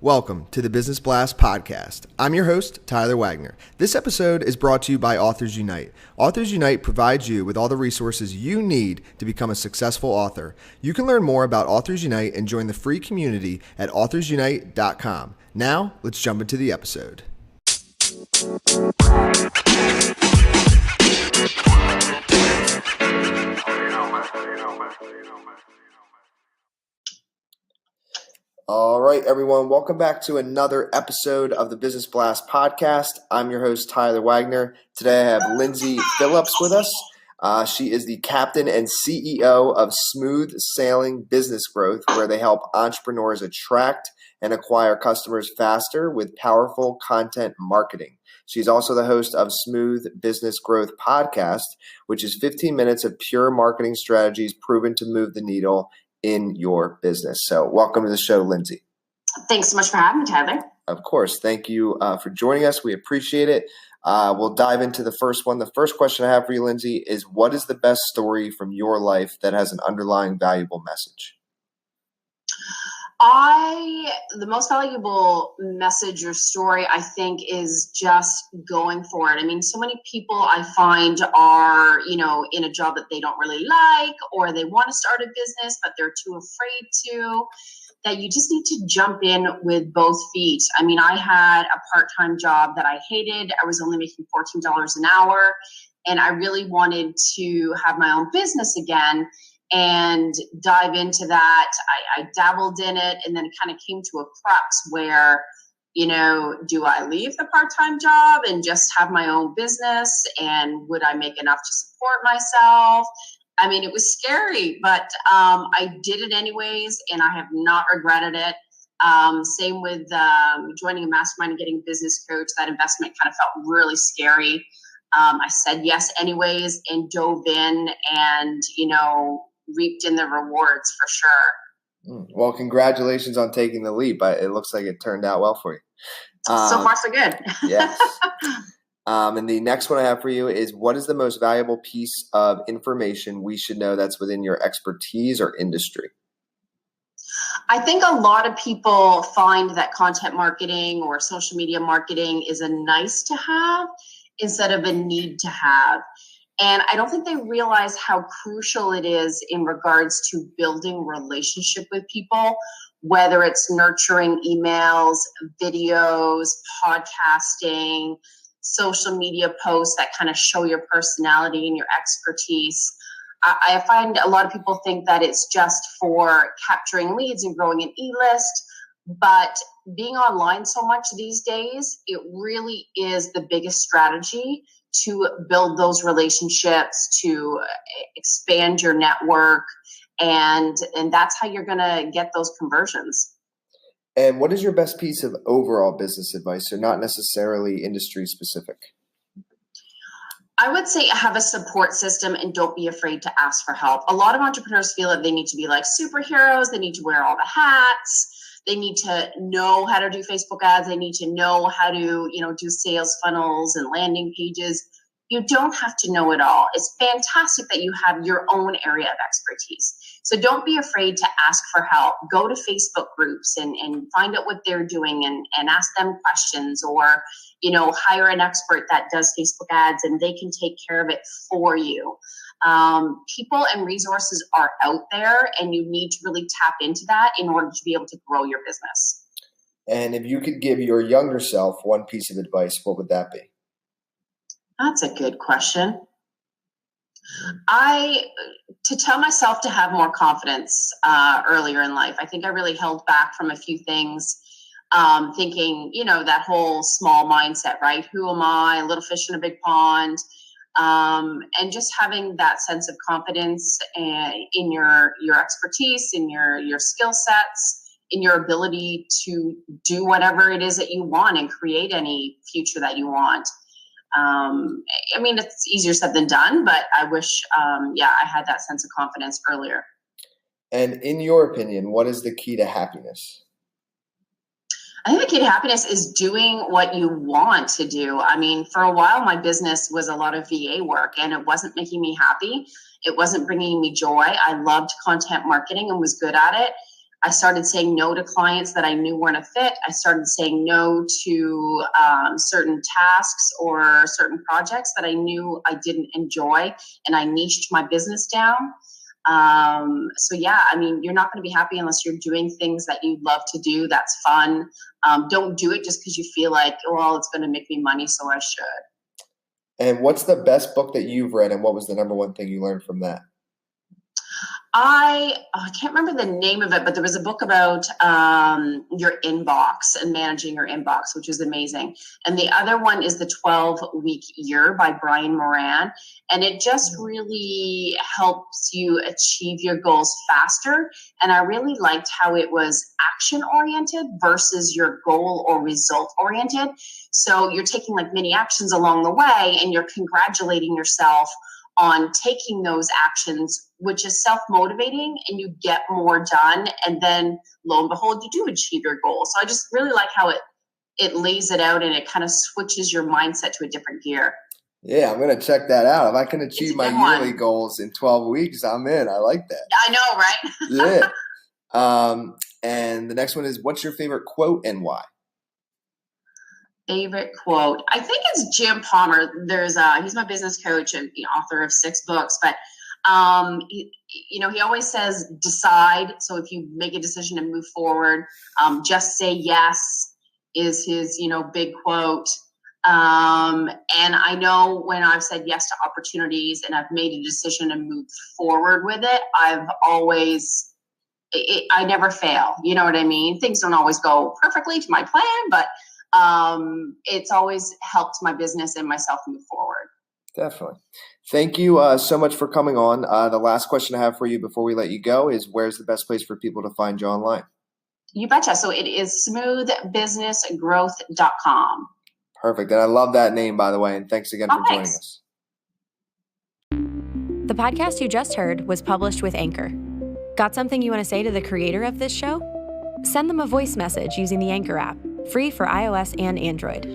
Welcome to the Business Blast podcast. I'm your host, Tyler Wagner. This episode is brought to you by Authors Unite. Authors Unite provides you with all the resources you need to become a successful author. You can learn more about Authors Unite and join the free community at authorsunite.com. Now, let's jump into the episode. All right, everyone. Welcome back to another episode of the Business Blast podcast. I'm your host, Tyler Wagner. Today I have Lyndsay Phillips with us. She is the captain and CEO of Smooth Sailing Business Growth, where they help entrepreneurs attract and acquire customers faster with powerful content marketing. She's also the host of Smooth Business Growth podcast, which is 15 minutes of pure marketing strategies proven to move the needle in your business. So welcome to the show, Lyndsay. Thanks so much for having me, Tyler. Of course. Thank you for joining us. We appreciate it. We'll dive into the first one. The first question I have for you, Lyndsay, is what is the best story from your life that has an underlying valuable message? The most valuable message or story, I think, is just going for it. I mean, so many people I find are, in a job that they don't really like, or they want to start a business, but they're too afraid to, that you just need to jump in with both feet. I mean, I had a part-time job that I hated. I was only making $14 an hour, and I really wanted to have my own business again and dive into that. I dabbled in it, and then it kind of came to a crux where, do I leave the part-time job and just have my own business? And would I make enough to support myself? I mean, it was scary, but I did it anyways, and I have not regretted it. Same with joining a mastermind and getting a business coach. That investment kind of felt really scary. I said yes anyways and dove in and, reaped in the rewards for sure. Well, congratulations on taking the leap. It looks like it turned out well for you. So far, so good. Yes. And the next one I have for you is what is the most valuable piece of information we should know that's within your expertise or industry? I think a lot of people find that content marketing or social media marketing is a nice to have instead of a need to have. And I don't think they realize how crucial it is in regards to building relationship with people, whether it's nurturing emails, videos, podcasting, social media posts that kind of show your personality and your expertise. I find a lot of people think that it's just for capturing leads and growing an e-list, but being online so much these days, it really is the biggest strategy to build those relationships, to expand your network, and that's how you're going to get those conversions. And what is your best piece of overall business advice, so not necessarily industry specific? I would say have a support system and don't be afraid to ask for help. A lot of entrepreneurs feel that they need to be like superheroes. They need to wear all the hats. They need to know how to do Facebook ads. They need to know how to, do sales funnels and landing pages. You don't have to know it all. It's fantastic that you have your own area of expertise. So don't be afraid to ask for help. Go to Facebook groups and find out what they're doing and ask them questions, or, hire an expert that does Facebook ads and they can take care of it for you. People and resources are out there, and you need to really tap into that in order to be able to grow your business. And if you could give your younger self one piece of advice, what would that be? That's a good question. To tell myself to have more confidence earlier in life. I think I really held back from a few things, thinking, that whole small mindset, right? Who am I? A little fish in a big pond. And just having that sense of confidence in your expertise, in your skill sets, in your ability to do whatever it is that you want and create any future that you want. It's easier said than done, but I wish, I had that sense of confidence earlier. And in your opinion, what is the key to happiness? I think the key to happiness is doing what you want to do. I mean, for a while, my business was a lot of VA work, and it wasn't making me happy. It wasn't bringing me joy. I loved content marketing and was good at it. I started saying no to clients that I knew weren't a fit. I started saying no to certain tasks or certain projects that I knew I didn't enjoy, and I niched my business down. So yeah, I mean, you're not going to be happy unless you're doing things that you love to do. That's fun. Don't do it just because you feel like, well, it's going to make me money, so I should. And what's the best book that you've read, and what was the number one thing you learned from that? I can't remember the name of it, but there was a book about your inbox and managing your inbox, which is amazing. And the other one is The 12-Week Year by Brian Moran. And it just really helps you achieve your goals faster. And I really liked how it was action-oriented versus your goal or result-oriented. So you're taking like mini actions along the way, and you're congratulating yourself on taking those actions, which is self-motivating, and you get more done. And then lo and behold, you do achieve your goal. So I just really like how it lays it out, and it kind of switches your mindset to a different gear. Yeah, I'm going to check that out. If I can achieve my yearly goals in 12 weeks, I'm in. I like that. I know, Yeah. right? And the next one is, what's your favorite quote and why? Favorite quote. I think it's Jim Palmer. He's my business coach and the author of 6 books, but he always says decide. So if you make a decision to move forward, just say yes is his, big quote. And I know when I've said yes to opportunities and I've made a decision to move forward with it, I never fail. You know what I mean? Things don't always go perfectly to my plan, but it's always helped my business and myself move forward. Definitely. Thank you so much for coming on. The last question I have for you before we let you go is, where's the best place for people to find you online? You betcha. So it is smoothbusinessgrowth.com. Perfect. And I love that name, by the way. And thanks again for joining us. The podcast you just heard was published with Anchor. Got something you want to say to the creator of this show? Send them a voice message using the Anchor app, free for iOS and Android.